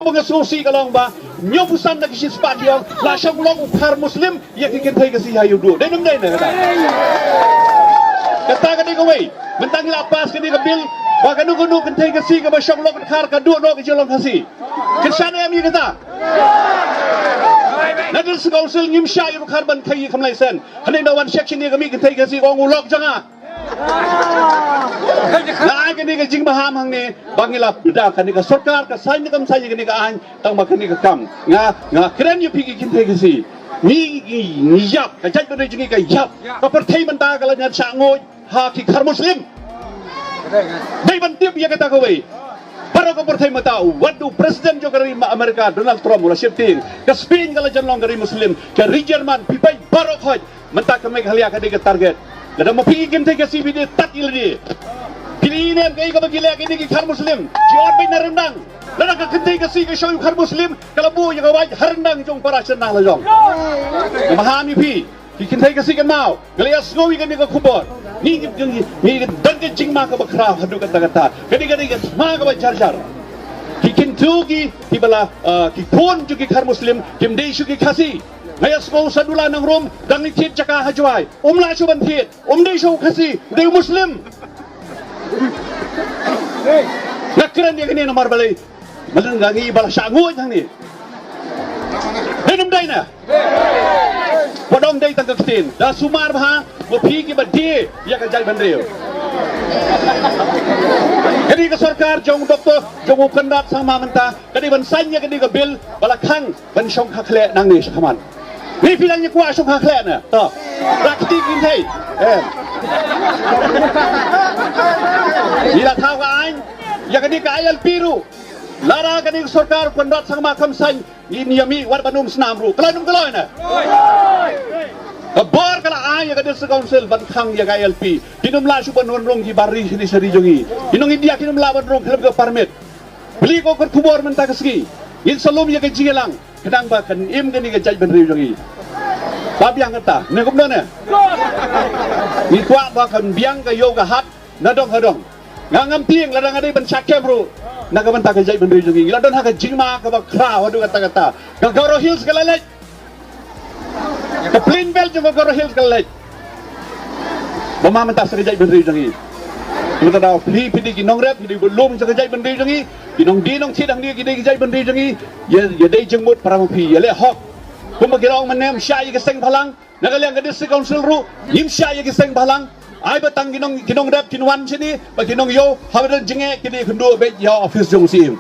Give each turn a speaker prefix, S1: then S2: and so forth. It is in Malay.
S1: pengasosiasi kalau ba nyobusan nak isi sepat yang langsung long ukar Muslim ya kita thai kasi hayu do dai nam dai na kata kan ni kawai mentang lapas kini kabil wa kanu kan thai kasi ka ba syong long ukar ka do no ke long kasi kesana am kata National Council ngim shay ukar ban thai khamlai sen hanai na one section ni kami kan thai kasi ong ulok janga Lai cái này cái chính mà ham hàng này bằng cái là đã cái này cái सरकार cái sai cái sai cái này cái anh tăng mà cái này cái cam ngà cái này phi cái thế cái gì ni yap cái trái bên đây chính cái yap cái phần thay mình ta cái là nhà sang ngôi ha cái khar Muslim đây bên tiếp ya kita kawai para cái phần thay mình ta waduh presiden juga dari Amerika Donald Trump ulah shifting ke Spain kalau jangan dari Muslim ke Jerman pipai baru khoj mentah ke Meghalaya cái này cái target Lada mau pergi game tega si video tak ilni. Pilih ini kaya kau bagi lagi ni khar Muslim. Jiwan bayi narendang. Lada kau kentai kasi kau show khar Muslim. Kalau bu yang kau wajib harendang jong para senang lah jong. Memahami pi. Kentai kasi kan mau. Kalau asgowi kan ni kau kubur. Ni dengki jingma kau berkerah hadu kata-kata. Kadi semua kau jar-jar. Kikin tu ki bala pun juga khar Muslim. Kim dei suki kasi. Ngaya sekolah sadula nang rom dang ni tiet jaka hajwai la chuban tiet dei show khasi dei Muslim nakran dia kini nomor balai malang gangi bala sangu jang ni henum dai na podong dai tang kestin da sumar bha mo phi ki badi ya ka jal bandreu kini ke sarkar jong doktor jong kandat sama menta kini ban sanya kini ke bil bala khang ban shong khakhle nang ni sakaman Ni filangnya kuat sok haklet na. Toh. Rakti kin thai. Ila thau ka ain. Ya kani ka ayal piru. Lara kani sarkar pendat sang makam san ini yami war banum senam ru. Kelanum keloi na. Bor kala ain ya kani council ban khang ya ka ayal pi. Kinum la su ban rong di bari sini seri jongi. Kinung India kinum la ban rong kelem ke permit. Beli ko ker kubor menta keski. In salum ya ke jigelang. Kadang bahkan im kani ke jaj ban riu jongi. Bab yang kata, ni kumpulan ni. Ni kuat bahkan biang ke yoga hat, nadong hadong. Ngam tiang ladang ada ban sakem ru. Nak ban tak jaj ban riu jongi. Ladon ha ke jingma ke bakra wadu kata-kata. Ke Goro Hills ke lalai. Ke Plainville juga Goro Hills ke lalai. Bama mentah sekejap ban riu jongi. Kita dah pilih kinong rep, pilih belum sekejap ban riu jongi. Kinong dinong tidang dia sekejap ban riu jongi. Ya dai jengmut para mapi, ya le hok. Kung magkiraong manem siya yung kiseng balang, nagalang ka district council ru, yung siya yung kiseng balang, ay batang kinong rep kinuan sini, pag kinong yo, hawadan jenge, kini kundo bet yo office jong sim.